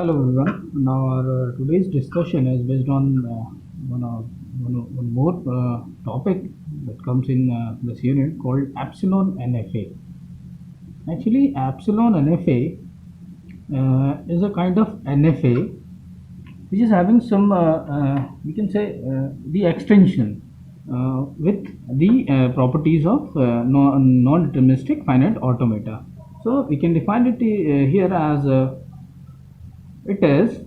Hello everyone. Now our today's discussion is based on one more topic that comes in this unit called Epsilon NFA. Actually, Epsilon NFA is a kind of NFA which is having some we can say the extension with the properties of non-deterministic finite automata. So we can define it here as it is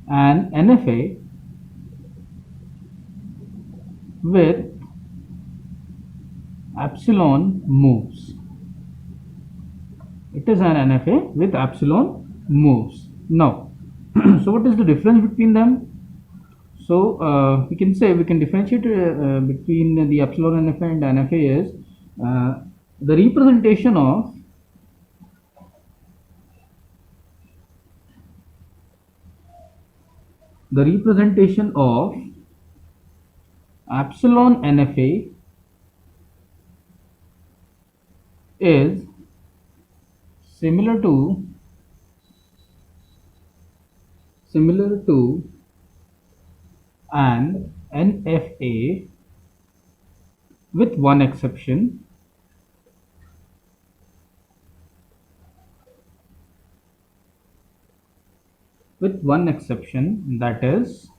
an NFA with epsilon moves. It is an NFA with epsilon moves. Now, so what is the difference between them? So we can say we can differentiate between the epsilon NFA and NFA is the representation of epsilon NFA is similar to an NFA with one exception, that is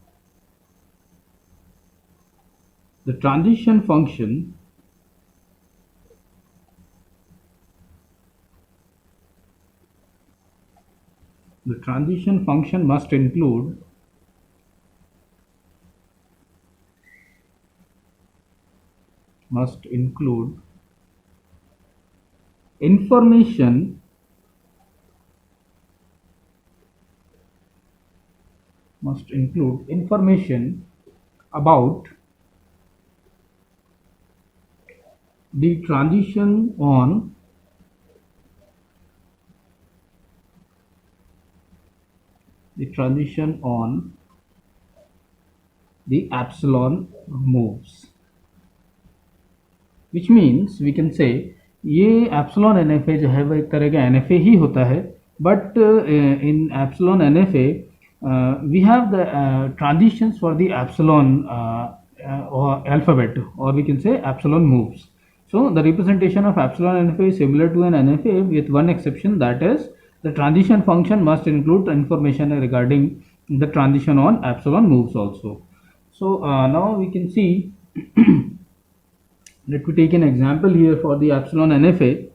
the transition function must include information about the transition on the epsilon moves, which means we can say ये epsilon N F ए जो है वो एक तरह का N F ए ही होता है, but in epsilon N F A we have the transitions for the epsilon or alphabet, or we can say epsilon moves. So the representation of epsilon NFA is similar to an NFA with one exception, that is the transition function must include information regarding the transition on epsilon moves also. So now we can see let me take an example here for the epsilon NFA.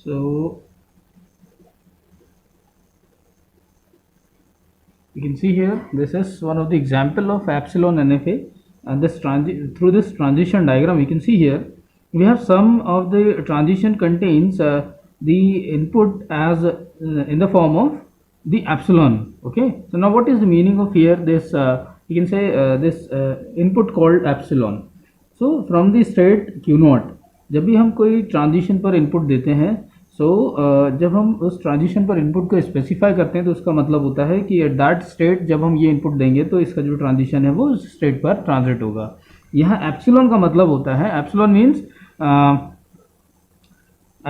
So you can see here this is one of the example of epsilon NFA, and this through this transition diagram we can see here we have some of the transition contains the input as in the form of the epsilon. Okay, so now what is the meaning of here this you can say this input called epsilon. So from the state q naught जब भी हम कोई transition पर input देते हैं, जब हम उस ट्रांजिशन पर इनपुट को स्पेसिफाई करते हैं तो उसका मतलब होता है कि एट दैट स्टेट जब हम ये इनपुट देंगे तो इसका जो ट्रांजिशन है वो उस स्टेट पर ट्रांजिट होगा. यहाँ एप्सिलॉन का मतलब होता है, epsilon means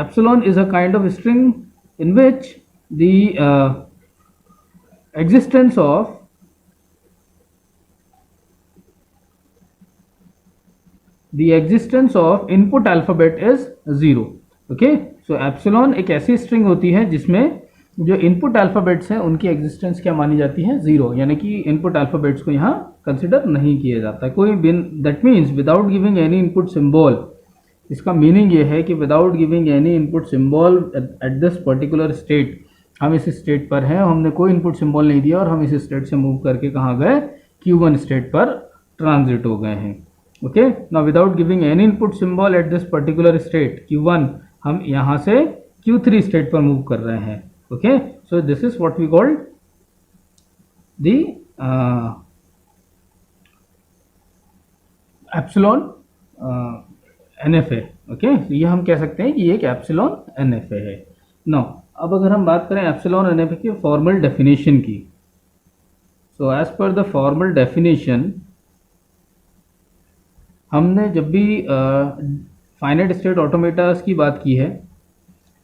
epsilon is a kind of string in which the existence of input alphabet is 0. Okay, so epsilon एक ऐसी स्ट्रिंग होती है जिसमें जो इनपुट अल्फाबेट्स हैं उनकी एग्जिस्टेंस क्या मानी जाती है, 0, यानी कि इनपुट अल्फाबेट्स को यहाँ कंसिडर नहीं किया जाता कोई बिन. That means without giving any input symbol. इसका मीनिंग ये है कि without giving any input symbol at this particular state, हम इस स्टेट पर हैं, हमने कोई इनपुट सिंबल नहीं दिया और हम इस स्टेट से मूव करके कहाँ गए, Q1 स्टेट पर ट्रांजिट हो गए हैं. Okay, now without giving any input symbol at this particular state Q1 हम यहाँ से Q3 स्टेट पर मूव कर रहे हैं. Okay, so this is what we called the epsilon NFA. Okay, ये हम कह सकते हैं कि ये एक एप्सिलॉन NFA है. नाउ अब अगर हम बात करें एप्सिलॉन NFA की फॉर्मल डेफिनेशन की, so as per the formal definition, हमने जब भी फाइनाइट स्टेट ऑटोमेटास की बात की है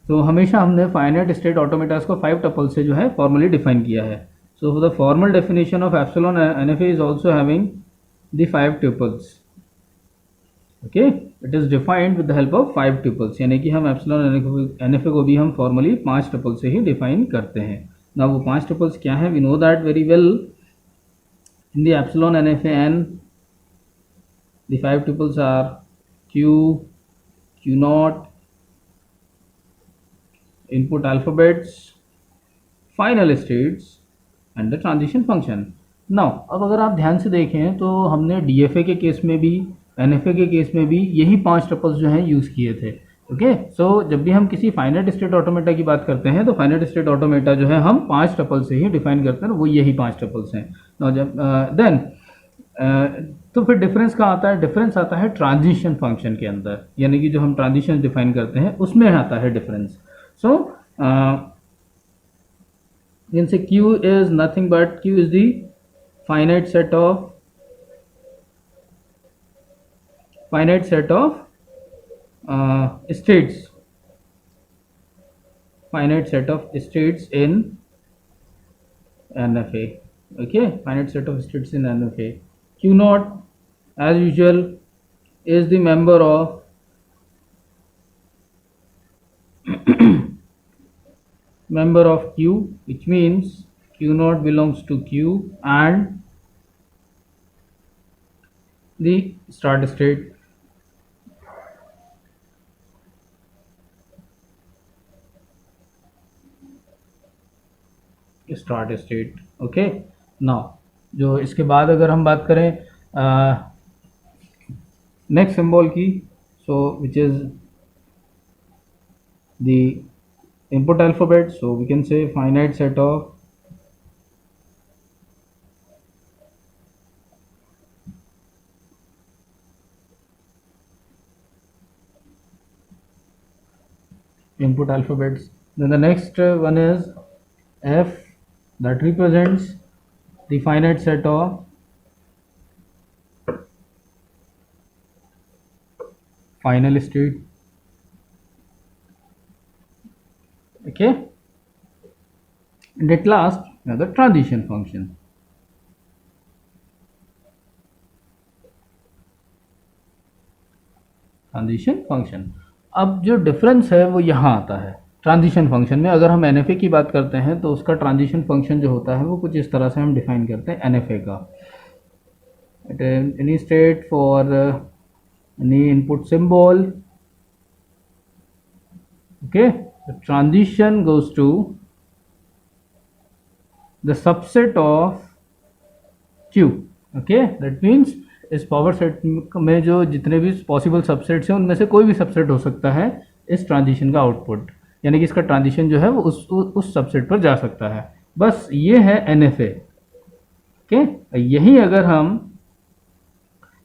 तो हमेशा हमने फाइनाइट स्टेट ऑटोमेटास को 5 टपल से जो है फॉर्मली डिफाइन किया है. So the formal definition of epsilon NFA is also having the 5 tuples. Okay, it is defined with the help of 5 tuples, यानी कि हम एप्सिलॉन NFA को भी हम फॉर्मली 5 ट्यूपल से ही डिफाइन करते हैं. ना वो 5 ट्यूपल्स क्या है, we know that very well. In the epsilon NFA and the 5 tuples are Q, Q0, input alphabets, final states and the transition function. Now अब अगर आप ध्यान से देखें तो हमने DFA के केस में भी NFA के केस में भी यही 5 टपल्स जो हैं यूज़ किए थे. ओके, सो जब भी हम किसी फाइनाइट स्टेट ऑटोमेटा की बात करते हैं तो फाइनाइट स्टेट ऑटोमेटा जो है हम 5 टपल से ही डिफाइन करते हैं, वो यही 5 टपल्स हैं. देन तो फिर डिफरेंस कहाँ आता है? डिफरेंस आता है ट्रांजिशन फंक्शन के अंदर, यानी कि जो हम ट्रांजिशन डिफाइन करते हैं उसमें आता है डिफरेंस. सो इनसे Q is nothing but Q is the finite set of states, finite set of states in NFA. Okay, finite set of states in NFA. Q0 as usual is the member of Q, which means Q0 belongs to Q and the start state. Okay, now जो इसके बाद अगर हम बात करें next symbol की, so which is the input alphabet, so we can say finite set of input alphabets. Then the next one is F, that represents the finite set of final state. Okay, and at last the transition function. अब जो difference है वो यहाँ आता है transition function में. अगर हम NFA की बात करते हैं तो उसका ट्रांजिशन फंक्शन जो होता है वो कुछ इस तरह से हम डिफाइन करते हैं NFA का. Any state for any input symbol, okay, the transition goes to the subset of Q. Okay, that means इस पावर सेट में जो जितने भी पॉसिबल सबसेट्स हैं उनमें से कोई भी सबसेट हो सकता है इस ट्रांजिशन का आउटपुट, यानी कि इसका ट्रांजिशन जो है वो उस सबसेट पर जा सकता है. बस ये है NFA. ओके, यही अगर हम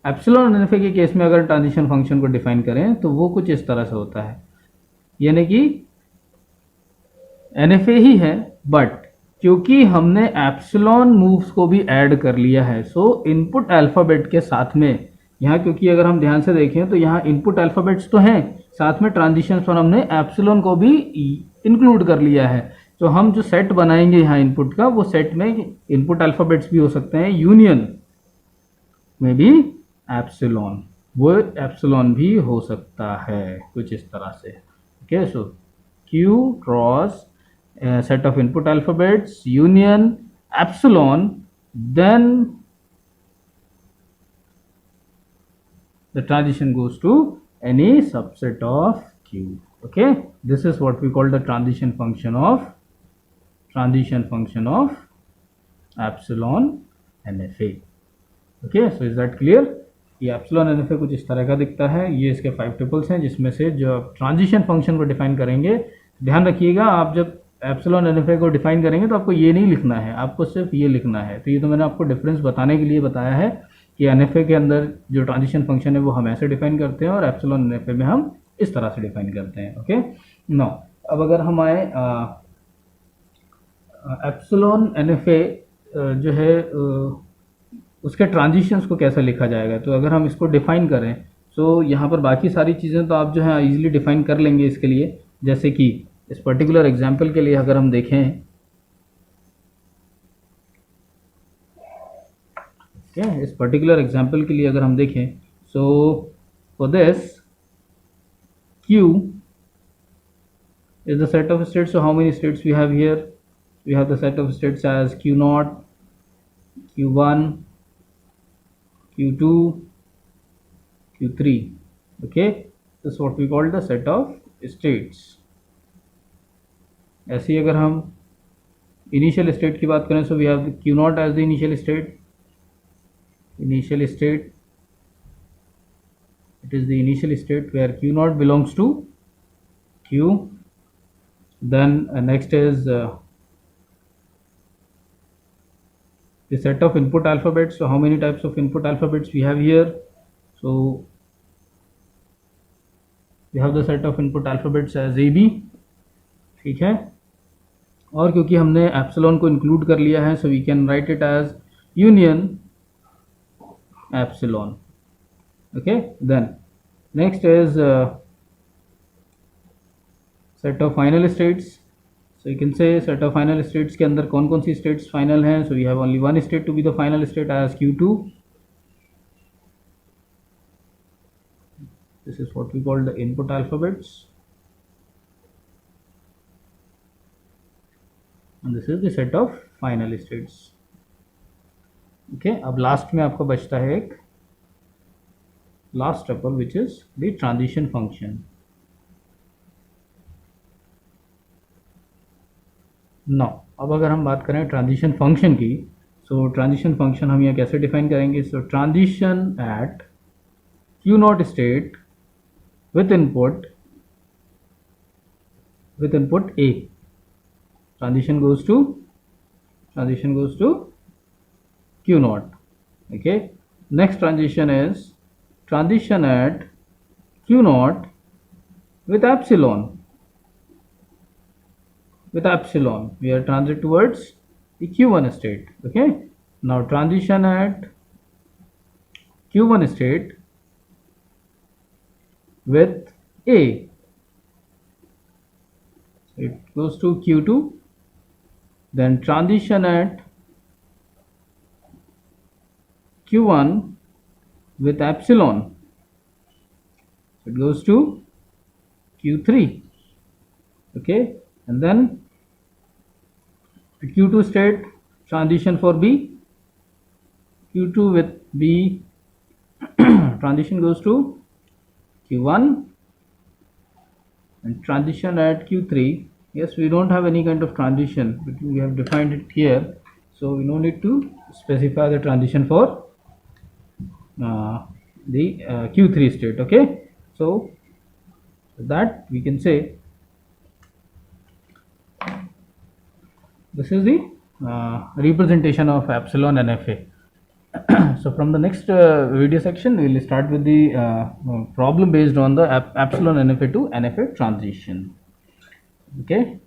एप्सिलॉन NFA के केस में अगर ट्रांजिशन फंक्शन को डिफाइन करें तो वो कुछ इस तरह से होता है, यानी कि NFA ही है बट क्योंकि हमने एप्सिलॉन मूव्स को भी ऐड कर लिया है, सो इनपुट अल्फ़ाबेट के साथ में यहाँ, क्योंकि अगर हम ध्यान से देखें तो यहाँ इनपुट अल्फ़ाबेट्स तो हैं, साथ में ट्रांजिशंस पर हमने एप्सिलॉन को भी इंक्लूड कर लिया है. तो हम जो सेट बनाएंगे यहाँ इनपुट का, वो सेट में इनपुट अल्फ़ाबेट्स भी हो सकते हैं, यूनियन में भी एप्सिलॉन, वो एप्सिलॉन भी हो सकता है कुछ इस तरह से. Okay, so Q cross set of input alphabets union epsilon, then the transition goes to any subset of Q. Okay, this is what we call the transition function of epsilon NFA. Okay, so is that clear? ये epsilon NFA कुछ इस तरह का दिखता है। ये इसके 5 triples हैं, जिसमें से जो आप ट्रांजिशन फंक्शन को डिफाइन करेंगे, ध्यान रखिएगा आप जब एप्सिलॉन NFA को डिफाइन करेंगे तो आपको ये नहीं लिखना है, आपको सिर्फ ये लिखना है। तो ये तो मैंने आपको डिफरेंस बताने के लिए बताया है कि NFA के अंदर जो ट्रांजिशन फंक्शन है वो हम ऐसे डिफाइन करते हैं और एप्सिलॉन NFA में हम इस तरह से डिफाइन करते हैं। ओके, नाउ अब अगर हम आए एप्सिलॉन NFA जो है उसके ट्रांजिशंस को कैसे लिखा जाएगा। तो अगर हम इसको डिफाइन करें तो यहाँ पर बाकी सारी चीज़ें तो आप जो है इजीली डिफाइन कर लेंगे इसके लिए। जैसे कि इस पर्टिकुलर एग्जांपल के लिए अगर हम देखें, इस पर्टिकुलर एग्जांपल के लिए अगर हम देखें, so for this Q is the set of states. So how many states we have here? We have the set of states as Q0, Q1, Q2, Q3. Okay, this is what we call the set of states. ऐसे ही अगर हम initial state की बात करें, so we have Q0 as the initial state. Initial state, it is the initial state where Q0 belongs to Q. Then next is the set of input alphabets. So how many types of input alphabets we have here? So we have the set of input alphabets as AB. ठीक है, और क्योंकि हमने epsilon को include कर लिया है, so we can write it as union epsilon. Okay, then next is set of final states. So you can say set of final states के अंदर कौन कौन सी states final हैं. So we have only one state to be the final state as Q2. This is what we call the input alphabets, and this is the set of final states. Okay, अब last में आपको बचता है एक last triple which is the transition function. Now अब अगर हम बात करें ट्रांजिशन फंक्शन की, सो ट्रांजिशन फंक्शन हम यहाँ कैसे डिफाइन करेंगे. So transition at Q0 state with input A, transition goes to Q0. Okay, next transition is transition at Q0 with epsilon. We are transit towards the Q1 state. Okay, now transition at Q1 state with A, it goes to Q2. Then transition at Q1 with epsilon, it goes to Q3. Okay, and then the Q2 state transition for B, Q2 with B transition goes to Q1, and transition at Q3. Yes, we don't have any kind of transition, but we have defined it here, so we no need to specify the transition for the Q3 state. Okay, so that we can say this is the representation of epsilon NFA. So from the next video section we will start with the problem based on the epsilon NFA to NFA transition. Okay.